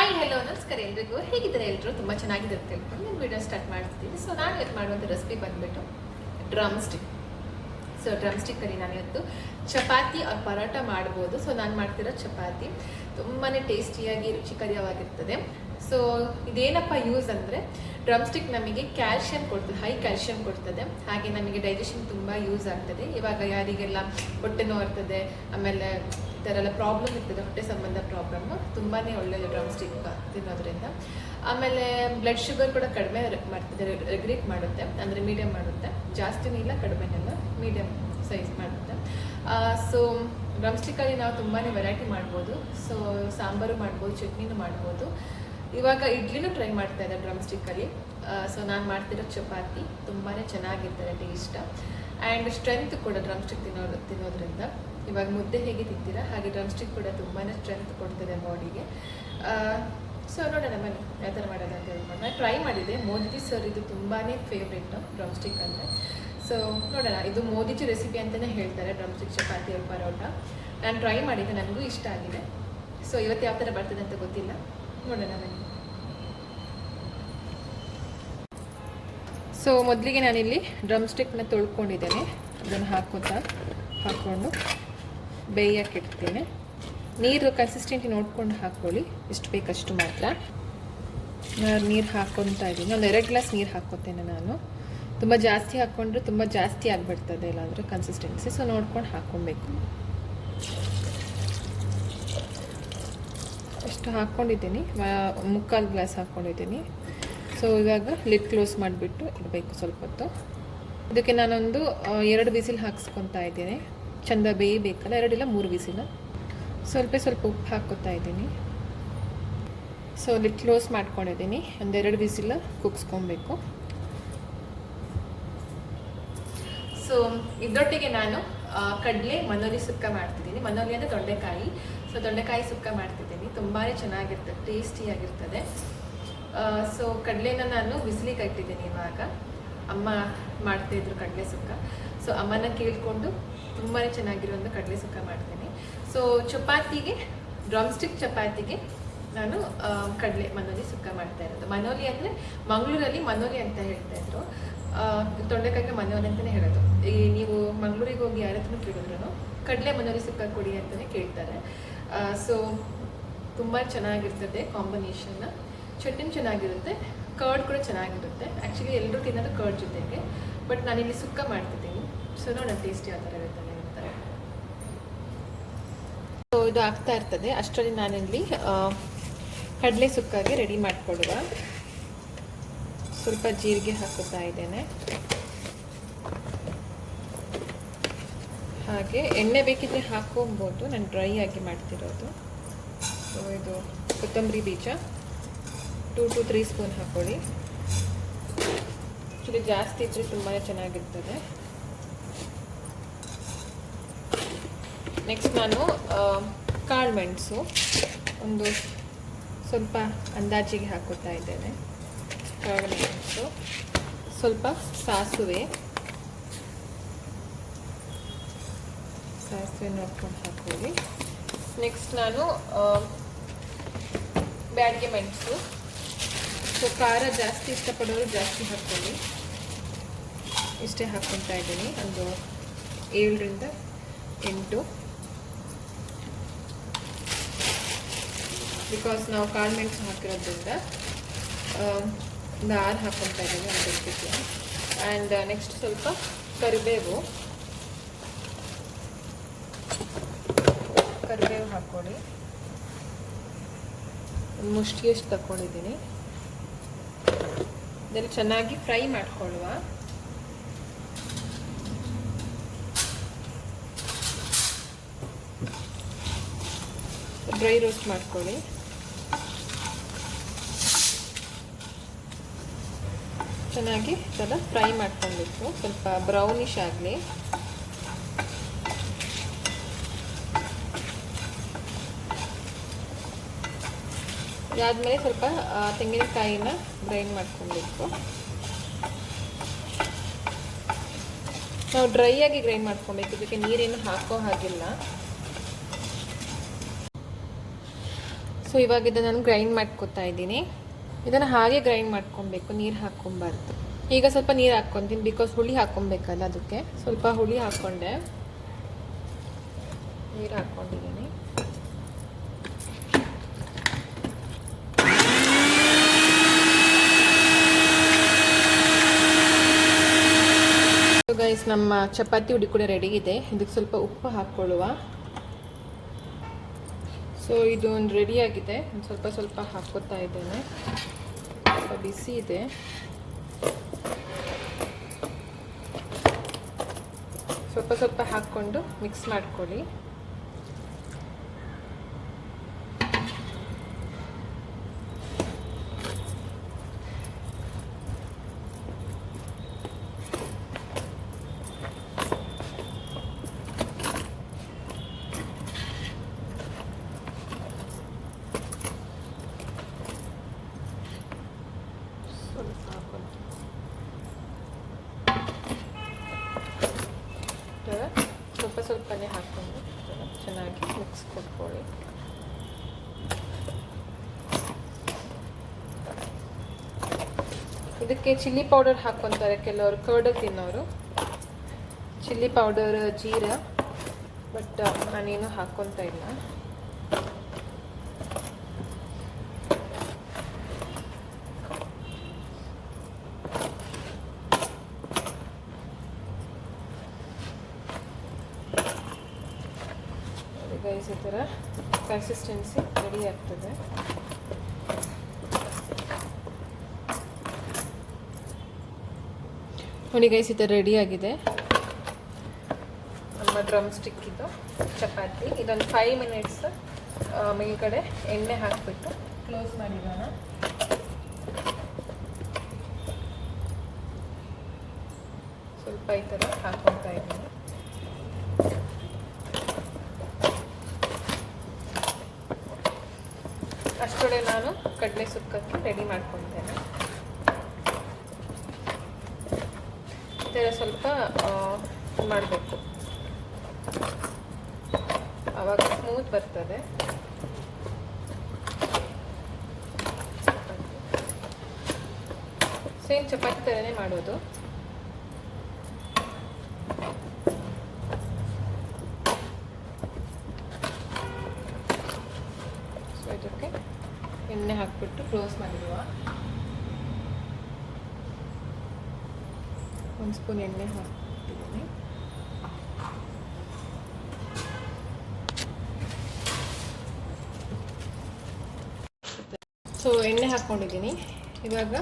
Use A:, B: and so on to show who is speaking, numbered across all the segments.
A: Hi hello ನಮಸ್ಕಾರ ಎಲ್ರಿಗೂ. ಹೇಗಿದ್ದಾರೆ ಎಲ್ಲರೂ? ತುಂಬ ಚೆನ್ನಾಗಿದೆ ಅಂತ ಹೇಳ್ಕೊಂಡು ನಾನು ವಿಡಿಯೋ ಸ್ಟಾರ್ಟ್ ಮಾಡ್ತಿದ್ದೀನಿ. ಸೊ ನಾನು ಇವತ್ತು ಮಾಡುವಂಥ ರೆಸಿಪಿ ಬಂದುಬಿಟ್ಟು ಡ್ರಮ್ ಸ್ಟಿಕ್. ಸೊ ಡ್ರಮ್ ಸ್ಟಿಕ್ಕಲ್ಲಿ ನಾನು ಇವತ್ತು ಚಪಾತಿ ಅವ್ರ ಪರೋಟ ಮಾಡ್ಬೋದು. ಸೊ ನಾನು ಮಾಡ್ತಿರೋ ಚಪಾತಿ ತುಂಬಾ ಟೇಸ್ಟಿಯಾಗಿ ರುಚಿಕರವಾಗಿರ್ತದೆ. ಸೊ ಇದೇನಪ್ಪ ಯೂಸ್ ಅಂದರೆ ಡ್ರಮ್ ಸ್ಟಿಕ್ ನಮಗೆ ಕ್ಯಾಲ್ಶಿಯಂ ಕೊಡ್ತದೆ, ಹೈ ಕ್ಯಾಲ್ಶಿಯಂ ಕೊಡ್ತದೆ. ಹಾಗೆ ನಮಗೆ ಡೈಜೆಷನ್ ತುಂಬ ಯೂಸ್ ಆಗ್ತದೆ. ಇವಾಗ ಯಾರಿಗೆಲ್ಲ ಹೊಟ್ಟೆ ನೋವು ಇರ್ತದೆ, ಆಮೇಲೆ ಈ ಥರ ಎಲ್ಲ ಪ್ರಾಬ್ಲಮ್ ಇರ್ತದೆ, ಹೊಟ್ಟೆ ಸಂಬಂಧ ಪ್ರಾಬ್ಲಮ್ಮು, ತುಂಬಾ ಒಳ್ಳೆಯದು ಡ್ರಮ್ ಸ್ಟಿಕ್ ತಿನ್ನೋದ್ರಿಂದ. ಆಮೇಲೆ ಬ್ಲಡ್ ಶುಗರ್ ಕೂಡ ಕಡಿಮೆ ಮಾಡ್ತದೆ, ರೆಗ್ಯುಲೇಟ್ ಮಾಡುತ್ತೆ, ಅಂದರೆ ಮೀಡಿಯಮ್ ಮಾಡುತ್ತೆ. ಜಾಸ್ತಿನೂ ಇಲ್ಲ ಕಡಿಮೆನೆಲ್ಲ, ಮೀಡಿಯಮ್ ಸೈಜ್ ಮಾಡುತ್ತೆ. ಸೊ ಡ್ರಮ್ ಸ್ಟಿಕ್ಕಲ್ಲಿ ನಾವು ತುಂಬಾ ವೆರೈಟಿ ಮಾಡ್ಬೋದು. ಸೊ ಸಾಂಬಾರು ಮಾಡ್ಬೋದು, ಚಟ್ನಿನೂ ಮಾಡ್ಬೋದು. ಇವಾಗ ಇಡ್ಲಿನೂ ಟ್ರೈ ಮಾಡ್ತಾ ಇದ್ದಾರೆ ಡ್ರಮ್ ಸ್ಟಿಕ್ಕಲ್ಲಿ. ಸೊ ನಾನು ಮಾಡ್ತಿರೋ ಚಪಾತಿ ತುಂಬಾ ಚೆನ್ನಾಗಿರ್ತಾರೆ ಟೇಸ್ಟ್ ಆ್ಯಂಡ್ ಸ್ಟ್ರೆಂತ್ ಕೂಡ ಡ್ರಮ್ ಸ್ಟಿಕ್ ತಿನ್ನೋದ್ರಿಂದ. ಇವಾಗ ಮುದ್ದೆ ಹೇಗೆ ತಿಂತೀರಾ ಹಾಗೆ ಡ್ರಮ್ ಸ್ಟಿಕ್ ಕೂಡ ತುಂಬಾ ಸ್ಟ್ರೆಂತ್ ಕೊಡ್ತದೆ ಬಾಡಿಗೆ. ಸೊ ನೋಡೋಣ ಬನ್ನಿ ಯಾವ ಥರ ಮಾಡೋದು ಅಂತ ಹೇಳ್ಕೊಂಡು. ನಾನು ಟ್ರೈ ಮಾಡಿದೆ, ಮೋದಿಜಿ ಸರ್ ಇದು ತುಂಬಾ ಫೇವ್ರೇಟು ಡ್ರಮ್ ಸ್ಟಿಕ್ ಅಂದರೆ. ಸೊ ನೋಡೋಣ, ಇದು ಮೋದಿಜಿ ರೆಸಿಪಿ ಅಂತಲೇ ಹೇಳ್ತಾರೆ ಡ್ರಮ್ ಸ್ಟಿಕ್ ಚಪಾತಿ ಅವ್ರ ಪರೋಟ. ನಾನು ಟ್ರೈ ಮಾಡಿದ್ದೆ, ನನಗೂ ಇಷ್ಟ ಆಗಿದೆ. ಸೊ ಇವತ್ತು ಯಾವ ಥರ ಬರ್ತದೆ ಅಂತ ಗೊತ್ತಿಲ್ಲ, ನೋಡೋಣ ಬನ್ನಿ. ಸೊ ಮೊದಲಿಗೆ ನಾನಿಲ್ಲಿ ಡ್ರಮ್ ಸ್ಟಿಕ್ನ ತೊಳ್ಕೊಂಡಿದ್ದೇನೆ. ಅದನ್ನು ಹಾಕ್ಕೊಂಡು ಬೇಯಕ್ಕೆ ಇಡ್ತೀನಿ. ನೀರು ಕನ್ಸಿಸ್ಟೆಂಟಿ ನೋಡ್ಕೊಂಡು ಹಾಕ್ಕೊಳ್ಳಿ, ಎಷ್ಟು ಬೇಕಷ್ಟು ಮಾತ್ರ. ನಾನು ನೀರು ಹಾಕ್ಕೊತಾ ಇದ್ದೀನಿ, ಒಂದು 2 ಗ್ಲಾಸ್ ನೀರು ಹಾಕ್ಕೊತೇನೆ ನಾನು. ತುಂಬ ಜಾಸ್ತಿ ಹಾಕ್ಕೊಂಡ್ರೆ ತುಂಬ ಜಾಸ್ತಿ ಆಗಿಬಿಡ್ತದೆ, ಇಲ್ಲಾಂದರೆ ಕನ್ಸಿಸ್ಟೆನ್ಸಿ. ಸೊ ನೋಡ್ಕೊಂಡು ಹಾಕ್ಕೊಬೇಕು. ಎಷ್ಟು ಹಾಕ್ಕೊಂಡಿದ್ದೀನಿ, 3/4 ಗ್ಲಾಸ್ ಹಾಕ್ಕೊಂಡಿದ್ದೀನಿ. ಸೊ ಇವಾಗ ಲಿಡ್ ಕ್ಲೋಸ್ ಮಾಡಿಬಿಟ್ಟು ಇಡಬೇಕು ಸ್ವಲ್ಪ ಹೊತ್ತು. ಇದಕ್ಕೆ ನಾನೊಂದು 2 ವಿಸಿಲ್ ಹಾಕ್ಸ್ಕೊತಾ ಇದ್ದೀನಿ. ಚೆಂದ ಬೇಯಬೇಕಲ್ಲ, 2 ಇಲ್ಲ 3 ವಿಸಿಲ್. ಸ್ವಲ್ಪ ಉಪ್ಪು ಹಾಕ್ಕೊತಾ ಇದ್ದೀನಿ. ಸೊ ಲಿಡ್ ಕ್ಲೋಸ್ ಮಾಡ್ಕೊಂಡಿದ್ದೀನಿ, ಒಂದು 2 ವಿಸಿಲ್ ಕುಗ್ಸ್ಕೊಬೇಕು. ಸೊ ಇದರೊಟ್ಟಿಗೆ ನಾನು ಕಡಲೆ ಮನೋಲಿ ಸುಕ್ಕ ಮಾಡ್ತಿದ್ದೀನಿ. ಮನೋಲಿ ಅಂದರೆ ತೊಂಡೆಕಾಯಿ. ಸೊ ತೊಂಡೆಕಾಯಿ ಸುಕ್ಕ ಮಾಡ್ತಿದ್ದೀನಿ, ತುಂಬಾ ಚೆನ್ನಾಗಿರ್ತದೆ, ಟೇಸ್ಟಿಯಾಗಿರ್ತದೆ. ಸೊ ಕಡಲೆನ ನಾನು ಬಿಸಿಲಿಗೆ ಇಟ್ಟಿದ್ದೀನಿ. ಇವಾಗ ಅಮ್ಮ ಮಾಡ್ತಾಯಿದ್ರು ಕಡಲೆ ಸುಕ್ಕ. ಸೊ ಅಮ್ಮನ ಕೇಳಿಕೊಂಡು ತುಂಬಾ ಚೆನ್ನಾಗಿರುವಂಥ ಕಡಲೆ ಸುಕ್ಕ ಮಾಡ್ತೀನಿ. ಸೊ ಚಪಾತಿಗೆ, ಡ್ರಮ್ ಸ್ಟಿಕ್ ಚಪಾತಿಗೆ ನಾನು ಕಡಲೆ ಮನೋಲಿ ಸುಕ್ಕ ಮಾಡ್ತಾ ಇರೋದು. ಮನೋಲಿ ಅಂದರೆ ಮಂಗಳೂರಲ್ಲಿ ಮನೋಲಿ ಅಂತ ಹೇಳ್ತಾಯಿದ್ರು, ತೊಂಡೆಕಾಯಿಗೆ ಮನೋಲಿ ಅಂತಲೇ ಹೇಳೋದು. ಈ ನೀವು ಮಂಗಳೂರಿಗೆ ಹೋಗಿ ಯಾರ ಹತ್ರನೂ ಕೇಳಿದ್ರು ಕಡಲೆ ಮನೋಲಿ ಸುಕ್ಕ ಕೊಡಿ ಅಂತಲೇ ಕೇಳ್ತಾರೆ. ಸೊ ತುಂಬ ಚೆನ್ನಾಗಿರ್ತದೆ ಕಾಂಬಿನೇಷನ್ನ. ಚಟ್ನಿ ಚೆನ್ನಾಗಿರುತ್ತೆ, ಕರ್ಡ್ ಕೂಡ ಚೆನ್ನಾಗಿರುತ್ತೆ. ಆ್ಯಕ್ಚುಲಿ ಎಲ್ಲರೂ ತಿನ್ನೋದು ಕರ್ಡ್ ಜೊತೆಗೆ, ಬಟ್ ನಾನಿಲ್ಲಿ ಸುಕ್ಕ ಮಾಡ್ತಿದ್ದೀನಿ. ಸೊ ನೋಡೋಣ ಟೇಸ್ಟ್ ಯಾವ ಥರ ಇರುತ್ತೆ ಅಂತಾರೆ. ಸೊ ಇದು ಆಗ್ತಾ ಇರ್ತದೆ ಅಷ್ಟರಲ್ಲಿ ನಾನಿಲ್ಲಿ ಕಡಲೆ ಸುಕ್ಕಾಗೆ ರೆಡಿ ಮಾಡಿಕೊಡುವ. ಸ್ವಲ್ಪ ಜೀರಿಗೆ ಹಾಕುತ್ತಾ ಇದ್ದೇನೆ. ಹಾಗೆ ಎಣ್ಣೆ ಬೇಕಿದ್ರೆ ಹಾಕೊಬೋದು, ನಾನು ಡ್ರೈ ಆಗಿ ಮಾಡ್ತಿರೋದು. ಸೊ ಇದು ಕೊತ್ತಂಬರಿ ಬೀಜ 2 to 3 ಸ್ಪೂನ್ ಹಾಕ್ಕೊಳ್ಳಿ. ಆ್ಯಕ್ಚುಲಿ ಜಾಸ್ತಿ ಇದ್ದರೆ ತುಂಬಾ ಚೆನ್ನಾಗಿರ್ತದೆ. ನೆಕ್ಸ್ಟ್ ನಾನು ಕಾಳು ಮೆಣಸು ಒಂದು ಸ್ವಲ್ಪ ಅಂದಾಜಿಗೆ ಹಾಕೋತಾ ಇದ್ದೇನೆ. ಕಾಳು ಮೆಣಸು, ಸ್ವಲ್ಪ ಸಾಸಿವೆ ನೋಡ್ಕೊಂಡು ಹಾಕ್ಕೊಳ್ಳಿ. ನೆಕ್ಸ್ಟ್ ನಾನು ಬ್ಯಾಡಿಗೆ ಮೆಣಸು. ಸೊ ಖಾರ ಜಾಸ್ತಿ ಇಷ್ಟಪಡೋರು ಜಾಸ್ತಿ ಹಾಕ್ಕೊಳ್ಳಿ. ಇಷ್ಟೇ ಹಾಕ್ಕೊತಾ ಇದ್ದೀನಿ, ಒಂದು 7 ರಿಂದ 8. ಬಿಕಾಸ್ ನಾವು ಕಾಳು ಮೆಣಸು ಹಾಕಿರೋದ್ರಿಂದ ಒಂದು 6 ಹಾಕ್ಕೊತಾ ಇದ್ದೀನಿ ಅದಕ್ಕೆ. ಆ್ಯಂಡ್ ನೆಕ್ಸ್ಟ್ ಸ್ವಲ್ಪ ಕರಿಬೇವು ಹಾಕ್ಕೊಳ್ಳಿ. ಒಂದು ಮುಷ್ಟಿಯಷ್ಟು ತಗೊಂಡಿದ್ದೀನಿ. ಇದನ್ನು ಚೆನ್ನಾಗಿ ಫ್ರೈ ಮಾಡ್ಕೊಳ್ಳುವ. ಡ್ರೈ ರೋಸ್ಟ್ ಮಾಡ್ಕೊಳ್ಳಿ. ಚೆನ್ನಾಗಿ ಇದೆಲ್ಲ ಫ್ರೈ ಮಾಡ್ಕೊಳ್ಬೇಕು, ಸ್ವಲ್ಪ ಬ್ರೌನಿಶ್ ಆಗಲಿ. ಇದಾದಮೇಲೆ ಸ್ವಲ್ಪ ತೆಂಗಿನಕಾಯಿನ ಗ್ರೈಂಡ್ ಮಾಡ್ಕೊಳ್ಬೇಕು. ನಾವು ಡ್ರೈ ಆಗಿ ಗ್ರೈಂಡ್ ಮಾಡ್ಕೊಬೇಕು, ಇದಕ್ಕೆ ನೀರೇನು ಹಾಕೋ ಹಾಗಿಲ್ಲ. ಸೊ ಇವಾಗ ಇದನ್ನು ನಾನು ಗ್ರೈಂಡ್ ಮಾಡ್ಕೊತಾ ಇದ್ದೀನಿ. ಇದನ್ನು ಹಾಗೆ ಗ್ರೈಂಡ್ ಮಾಡ್ಕೊಬೇಕು, ನೀರು ಹಾಕ್ಕೊಬಾರ್ದು. ಈಗ ಸ್ವಲ್ಪ ನೀರು ಹಾಕ್ಕೊತೀನಿ, ಬಿಕಾಸ್ ಹುಳಿ ಹಾಕ್ಕೊಬೇಕಲ್ಲ, ಅದಕ್ಕೆ ಸ್ವಲ್ಪ ಹುಳಿ ಹಾಕ್ಕೊಂಡೆ, ನೀರು ಹಾಕ್ಕೊಂಡಿದ್ದೀನಿ. ಗೈಸ್, ನಮ್ಮ ಚಪಾತಿ ಹುಡಿ ಕೂಡ ರೆಡಿ ಇದೆ. ಇದಕ್ಕೆ ಸ್ವಲ್ಪ ಉಪ್ಪು ಹಾಕ್ಕೊಳ್ಳುವ. ಸೊ ಇದು ಒಂದು ರೆಡಿಯಾಗಿದೆ. ಸ್ವಲ್ಪ ಸ್ವಲ್ಪ ಹಾಕ್ಕೊತಾ ಇದ್ದೇನೆ, ಸ್ವಲ್ಪ ಬಿಸಿ ಇದೆ. ಸ್ವಲ್ಪ ಸ್ವಲ್ಪ ಹಾಕ್ಕೊಂಡು ಮಿಕ್ಸ್ ಮಾಡ್ಕೊಳ್ಳಿ. ಸ್ವಲ್ಪ ಸ್ವಲ್ಪನೇ ಹಾಕ್ಕೊಂಡು ಚೆನ್ನಾಗಿ ಮಿಕ್ಸ್ ಕೊಟ್ಕೊಳ್ಳಿ. ಇದಕ್ಕೆ ಚಿಲ್ಲಿ ಪೌಡರ್ ಹಾಕ್ಕೊತಾರೆ ಕೆಲವರು, ಕರ್ಡ್ ತಿನ್ನೋರು, ಚಿಲ್ಲಿ ಪೌಡರ್, ಜೀರಾ, ಬಟ್ ನಾನೇನು ಹಾಕ್ಕೊತಾ ಇಲ್ಲ. ಗೈಸ್, ಈ ಥರ ಕನ್ಸಿಸ್ಟೆನ್ಸಿ ರೆಡಿ ಆಗ್ತದೆ. ನೋಡಿ ಗೈಸ್, ಈ ಥರ ರೆಡಿ ಆಗಿದೆ ನಮ್ಮ ಡ್ರಮ್ ಸ್ಟಿಕ್ ಇದು ಚಪಾತಿ. ಇದೊಂದು 5 ಮಿನಿಟ್ಸ್ ಮೇಲ್ಗಡೆ ಎಣ್ಣೆ ಹಾಕಿಬಿಟ್ಟು ಕ್ಲೋಸ್ ಮಾಡಿರೋಣ. ಸ್ವಲ್ಪ ಈ ಥರ ಹಾಕ್ಕೊತಾ ಇದ್ದೀನಿ. ಅಷ್ಟೊಳಗೆ ನಾನು ಕಡಲೆ ಸುಕ್ಕಕ್ಕೆ ರೆಡಿ ಮಾಡ್ಕೊತೇನೆ. ಈ ಥರ ಸ್ವಲ್ಪ ಮಾಡಬೇಕು, ಆವಾಗ ಸ್ಮೂತ್ ಬರ್ತದೆ. ಸೇಮ್ ಚಪಾತಿ ಥರನೇ ಮಾಡೋದು. ಸೊ ಇದಕ್ಕೆ ಎಣ್ಣೆ ಹಾಕ್ಬಿಟ್ಟು ಕ್ಲೋಸ್ ಮಾಡಿರುವ. 1 ಸ್ಪೂನ್ ಎಣ್ಣೆ ಹಾಕ್ತಿದ್ದೀನಿ. ಸೊ ಎಣ್ಣೆ ಹಾಕ್ಕೊಂಡಿದ್ದೀನಿ. ಇವಾಗ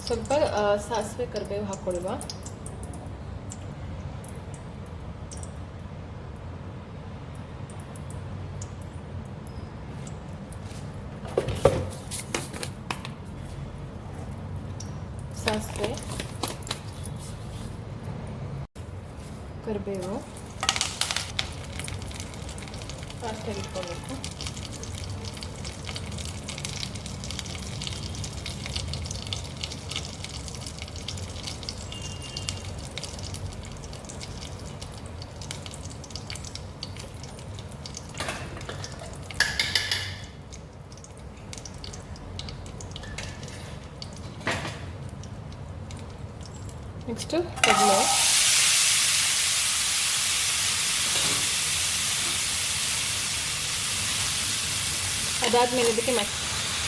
A: ಸ್ವಲ್ಪ ಸಾಸಿವೆ ಕರಿಬೇವು ಹಾಕ್ಕೊಳ್ಳುವ. ಸಾಸಿವೆ, ಕರಿಬೇವು ಅಷ್ಟೇ ಇಟ್ಕೋಬೇಕು. ನೆಕ್ಸ್ಟು ಕಡಲೆ, ಅದಾದಮೇಲೆ ಇದಕ್ಕೆ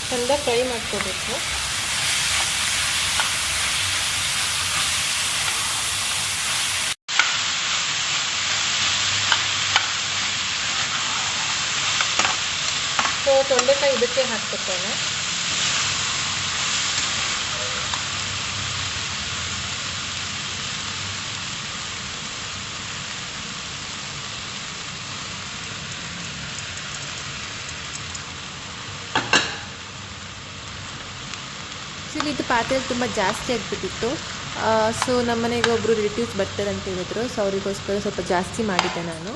A: ಚೆಂದ ಫ್ರೈ ಮಾಡ್ಕೋಬೇಕು. ಸೊ ತೊಂಡೆಕಾಯಿ ಇದಕ್ಕೆ ಹಾಕ್ಕೊತೇನೆ. ಆ್ಯಕ್ಚುಲಿ ಇದು ಪಾತ್ರೆಯಲ್ಲಿ ತುಂಬ ಜಾಸ್ತಿ ಆಗಿಬಿಟ್ಟಿತ್ತು. ಸೊ ನಮ್ಮ ಮನೆಗೆ ಒಬ್ಬರು ರಿಲೇಟಿವ್ಸ್ ಬರ್ತಾರೆ ಅಂತ ಹೇಳಿದ್ರು. ಸೊ ಅವರಿಗೋಸ್ಕರ ಸ್ವಲ್ಪ ಜಾಸ್ತಿ ಮಾಡಿದ್ದೆ ನಾನು.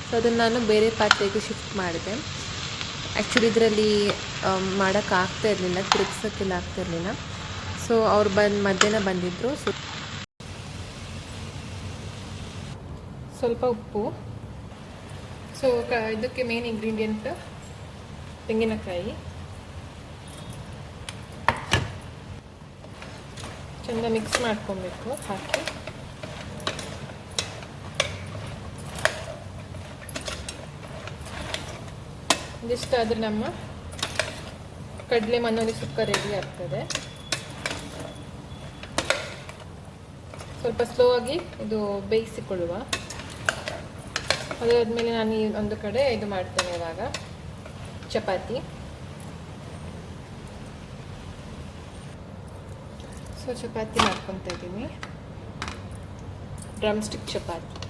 A: ಸೊ ಅದನ್ನು ನಾನು ಬೇರೆ ಪಾತ್ರೆಗೆ ಶಿಫ್ಟ್ ಮಾಡಿದೆ. ಆ್ಯಕ್ಚುಲಿ ಇದರಲ್ಲಿ ಮಾಡೋಕ್ಕಾಗ್ತಾ ಇರಲಿಲ್ಲ, ತಿರುಗ್ಸೋಕ್ಕೆಲ್ಲ ಆಗ್ತಾಯಿರಲಿಲ್ಲ. ಸೊ ಅವ್ರು ಮಧ್ಯಾಹ್ನ ಬಂದಿದ್ದರು. ಸೊ ಸ್ವಲ್ಪ ಉಪ್ಪು, ಸೊ ಇದಕ್ಕೆ ಮೇನ್ ಇಂಗ್ರೀಡಿಯೆಂಟ್ ತೆಂಗಿನಕಾಯಿ. ಚೆಂದ ಮಿಕ್ಸ್ ಮಾಡ್ಕೊಬೇಕು ಹಾಕಿ. ಇದಿಷ್ಟಾದರೆ ನಮ್ಮ ಕಡಲೆ ಮನೋಲಿ ಸುಕ್ಕ ರೆಡಿ ಆಗ್ತದೆ. ಸ್ವಲ್ಪ ಸ್ಲೋ ಆಗಿ ಇದು ಬೇಯಿಸಿಕೊಳ್ಳುವ. ಅದಾದಮೇಲೆ ನಾನು ಈ ಒಂದು ಕಡೆ ಇದು ಮಾಡ್ತೇನೆ ಇವಾಗ ಚಪಾತಿ. ಸೊ ಚಪಾತಿ ಮಾಡ್ಕೊತಾ ಇದ್ದೀನಿ, ಡ್ರಮ್ ಸ್ಟಿಕ್ ಚಪಾತಿ.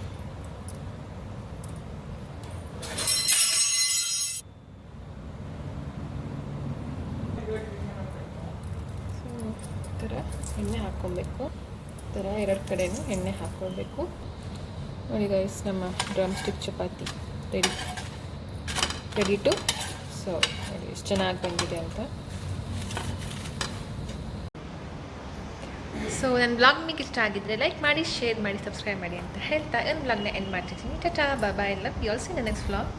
A: ಸೊ ಈ ಥರ ಎಣ್ಣೆ ಹಾಕ್ಕೊಬೇಕು. ಈ ಥರ ಎರಡು ಕಡೆನೂ ಎಣ್ಣೆ ಹಾಕ್ಕೊಳ್ಬೇಕು. ನೋಡಿ ಗೈಸ್, ನಮ್ಮ drumstick chapati ready to serve. ನೋಡಿ ಎಷ್ಟು ಚೆನ್ನಾಗಿ ಬಂದಿದೆ ಅಂತ. ಸೊ ನನ್ನ ಬ್ಲಾಗ್ ನಿಮಗೆ ಇಷ್ಟ ಆಗಿದ್ದರೆ ಲೈಕ್ ಮಾಡಿ, ಶೇರ್ ಮಾಡಿ, ಸಬ್ಸ್ಕ್ರೈಬ್ ಮಾಡಿ ಅಂತ ಹೇಳ್ತಾ ನನ್ನ ಬ್ಲಾಗ್ನ ಎಂಡ್ ಮಾಡ್ತಿದ್ದೀನಿ. Tata, bye, love you all. See in the next blog.